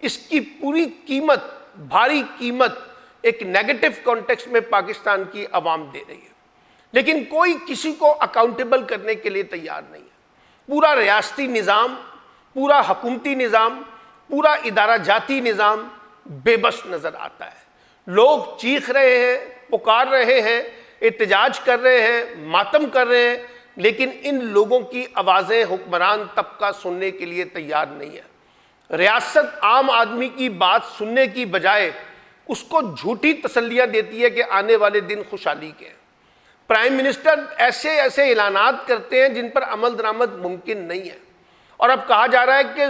اس کی پوری قیمت، بھاری قیمت ایک نیگیٹو کانٹیکسٹ میں پاکستان کی عوام دے رہی ہے، لیکن کوئی کسی کو اکاؤنٹیبل کرنے کے لیے تیار نہیں ہے۔ پورا ریاستی نظام، پورا حکومتی نظام، پورا ادارہ جاتی نظام بے بس نظر آتا ہے۔ لوگ چیخ رہے ہیں، پکار رہے ہیں، احتجاج کر رہے ہیں، ماتم کر رہے ہیں، لیکن ان لوگوں کی آوازیں حکمران طبقہ سننے کے لیے تیار نہیں ہے۔ ریاست عام آدمی کی بات سننے کی بجائے اس کو جھوٹی تسلیاں دیتی ہے کہ آنے والے دن خوشحالی کے ہیں۔ پرائم منسٹر ایسے ایسے اعلانات کرتے ہیں جن پر عمل درآمد ممکن نہیں ہے، اور اب کہا جا رہا ہے کہ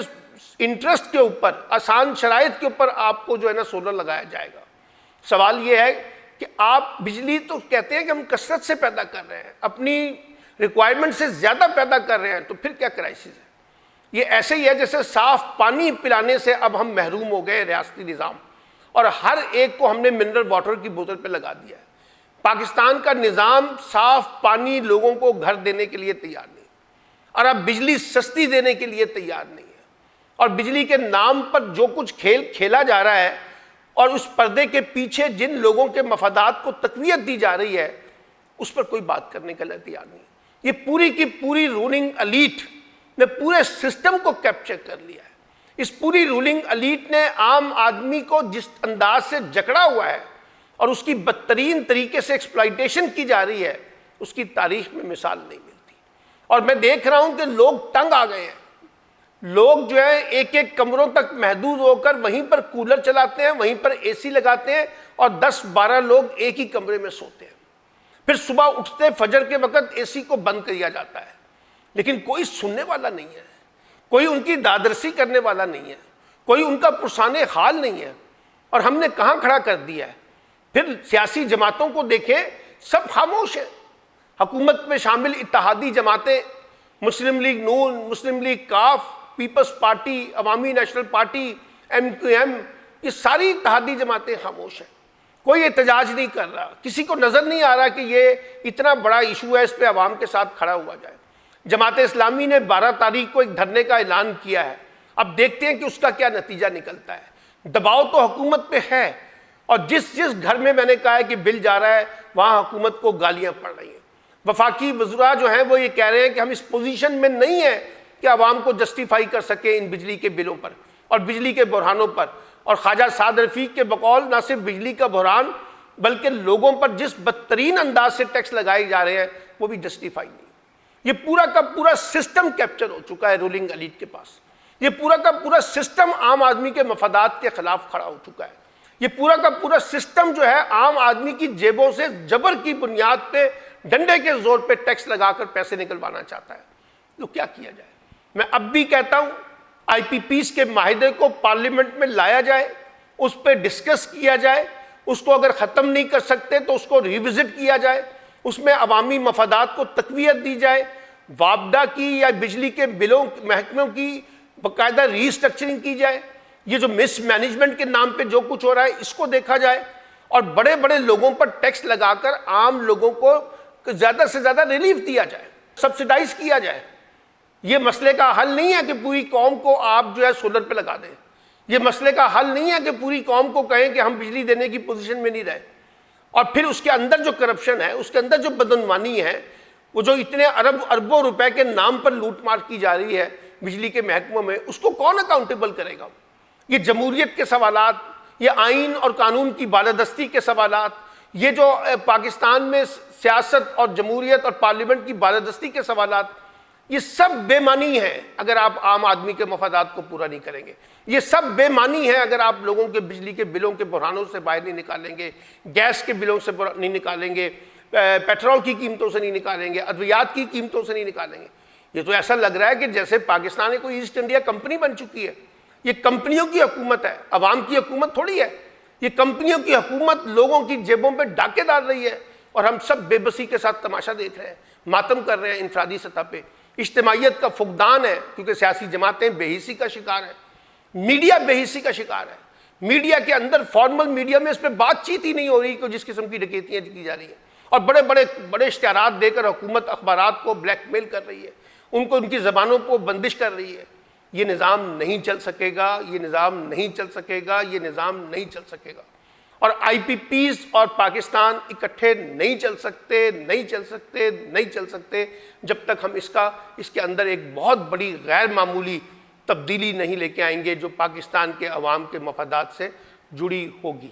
انٹرسٹ کے اوپر، آسان شرائط کے اوپر آپ کو جو ہے نا سولر لگایا جائے گا۔ سوال یہ ہے کہ آپ بجلی تو کہتے ہیں کہ ہم کثرت سے پیدا کر رہے ہیں، اپنی ریکوائرمنٹ سے زیادہ پیدا کر رہے ہیں، تو پھر کیا کرائسس ہے؟ یہ ایسے ہی ہے جیسے صاف پانی پلانے سے اب ہم محروم ہو گئے ریاستی نظام، اور ہر ایک کو ہم نے منرل واٹر کی بوتل پہ لگا دیا ہے۔ پاکستان کا نظام صاف پانی لوگوں کو گھر دینے کے لیے تیار نہیں، اور اب بجلی سستی دینے کے لیے تیار نہیں ہے، اور بجلی کے نام پر جو کچھ کھیل کھیلا جا رہا ہے اور اس پردے کے پیچھے جن لوگوں کے مفادات کو تقویت دی جا رہی ہے اس پر کوئی بات کرنے کے لیے تیار نہیں۔ یہ پوری کی پوری رولنگ الیٹ نے پورے سسٹم کو کیپچر کر لیا ہے۔ اس پوری رولنگ الیٹ نے عام آدمی کو جس انداز سے جکڑا ہوا ہے اور اس کی بدترین طریقے سے ایکسپلائٹیشن کی جا رہی ہے، اس کی تاریخ میں مثال نہیں ملتی۔ اور میں دیکھ رہا ہوں کہ لوگ تنگ آ گئے ہیں۔ لوگ جو ہے ایک ایک کمروں تک محدود ہو کر وہیں پر کولر چلاتے ہیں، وہیں پر اے سی لگاتے ہیں، اور 10-12 لوگ ایک ہی کمرے میں سوتے ہیں۔ پھر صبح اٹھتے فجر کے وقت اے سی کو بند کیا جاتا ہے، لیکن کوئی سننے والا نہیں ہے، کوئی ان کی دادرسی کرنے والا نہیں ہے، کوئی ان کا پرسان حال نہیں ہے، اور ہم نے کہاں کھڑا کر دیا ہے۔ پھر سیاسی جماعتوں کو دیکھیں، سب خاموش ہیں۔ حکومت میں شامل اتحادی جماعتیں، مسلم لیگ نون، مسلم لیگ کاف، پیپلز پارٹی، عوامی نیشنل پارٹی، MQM، یہ ساری اتحادی جماعتیں خاموش ہیں۔ کوئی احتجاج نہیں کر رہا، کسی کو نظر نہیں آ رہا کہ یہ اتنا بڑا ایشو ہے، اس پہ عوام کے ساتھ کھڑا ہوا جائے۔ جماعت اسلامی نے 12 تاریخ کو ایک دھرنے کا اعلان کیا ہے، اب دیکھتے ہیں کہ اس کا کیا نتیجہ نکلتا ہے۔ دباؤ تو حکومت پہ ہے، اور جس گھر میں نے کہا ہے کہ بل جا رہا ہے وہاں حکومت کو گالیاں پڑ رہی ہیں۔ وفاقی وزراء جو ہیں وہ یہ کہہ رہے ہیں کہ ہم اس پوزیشن میں نہیں ہیں کہ عوام کو جسٹیفائی کر سکیں ان بجلی کے بلوں پر اور بجلی کے بحرانوں پر۔ اور خواجہ سعد رفیق کے بقول نہ صرف بجلی کا بحران بلکہ لوگوں پر جس بدترین انداز سے ٹیکس لگائے جا رہے ہیں وہ بھی جسٹیفائی نہیں۔ یہ پورا کا پورا سسٹم کیپچر ہو چکا ہے رولنگ الیٹ کے پاس۔ یہ پورا کا پورا سسٹم عام آدمی کے مفادات کے خلاف کھڑا ہو چکا ہے۔ یہ پورا کا پورا سسٹم جو ہے عام آدمی کی جیبوں سے جبر کی بنیاد پہ ڈنڈے کے زور پہ ٹیکس لگا کر پیسے نکلوانا چاہتا ہے۔ تو کیا کیا جائے؟ میں اب بھی کہتا ہوں IPPs کے معاہدے کو پارلیمنٹ میں لایا جائے، اس پہ ڈسکس کیا جائے، اس کو اگر ختم نہیں کر سکتے تو اس کو ریوزٹ کیا جائے، اس میں عوامی مفادات کو تقویت دی جائے، وابڈا کی یا بجلی کے بلوں محکموں کی باقاعدہ ری اسٹرکچرنگ کی جائے، یہ جو مس مینجمنٹ کے نام پہ جو کچھ ہو رہا ہے اس کو دیکھا جائے، اور بڑے بڑے لوگوں پر ٹیکس لگا کر عام لوگوں کو زیادہ سے زیادہ ریلیف دیا جائے، سبسیڈائز کیا جائے۔ یہ مسئلے کا حل نہیں ہے کہ پوری قوم کو آپ جو ہے سولر پہ لگا دیں، یہ مسئلے کا حل نہیں ہے کہ پوری قوم کو کہیں کہ ہم بجلی دینے کی پوزیشن میں نہیں رہے، اور پھر اس کے اندر جو کرپشن ہے، اس کے اندر جو بدعنوانی ہے، وہ جو اتنے اربوں روپے کے نام پر لوٹ مار کی جا رہی ہے بجلی کے محکموں میں، اس کو کون اکاؤنٹیبل کرے گا؟ یہ جمہوریت کے سوالات، یہ آئین اور قانون کی بالادستی کے سوالات، یہ جو پاکستان میں سیاست اور جمہوریت اور پارلیمنٹ کی بالادستی کے سوالات، یہ سب بے معنی ہیں اگر آپ عام آدمی کے مفادات کو پورا نہیں کریں گے۔ یہ سب بے معنی ہے اگر آپ لوگوں کے بجلی کے بلوں کے بحرانوں سے باہر نہیں نکالیں گے، گیس کے بلوں سے نہیں نکالیں گے، پیٹرول کی قیمتوں سے نہیں نکالیں گے، ادویات کی قیمتوں سے نہیں نکالیں گے۔ یہ تو ایسا لگ رہا ہے کہ جیسے پاکستان کوئی ایسٹ انڈیا کمپنی بن چکی ہے۔ یہ کمپنیوں کی حکومت ہے، عوام کی حکومت تھوڑی ہے۔ یہ کمپنیوں کی حکومت لوگوں کی جیبوں پہ ڈاکے ڈال رہی ہے، اور ہم سب بے بسی کے ساتھ تماشا دیکھ رہے ہیں، ماتم کر رہے ہیں انفرادی سطح پہ۔ اجتماعیت کا فقدان ہے کیونکہ سیاسی جماعتیں بے حسی کا شکار ہیں، میڈیا بے حسی کا شکار ہے۔ میڈیا کے اندر فارمل میڈیا میں اس پہ بات چیت ہی نہیں ہو رہی کہ جس قسم کی ڈکیتیاں کی جا رہی ہیں، اور بڑے اشتہارات دے کر حکومت اخبارات کو بلیک میل کر رہی ہے، ان کی زبانوں کو بندش کر رہی ہے۔ یہ نظام نہیں چل سکے گا، یہ نظام نہیں چل سکے گا، یہ نظام نہیں چل سکے گا۔ اور آئی پی پیز اور پاکستان اکٹھے نہیں چل سکتے، نہیں چل سکتے، نہیں چل سکتے جب تک ہم اس کے اندر ایک بہت بڑی غیر معمولی تبدیلی نہیں لے کے آئیں گے جو پاکستان کے عوام کے مفادات سے جڑی ہوگی۔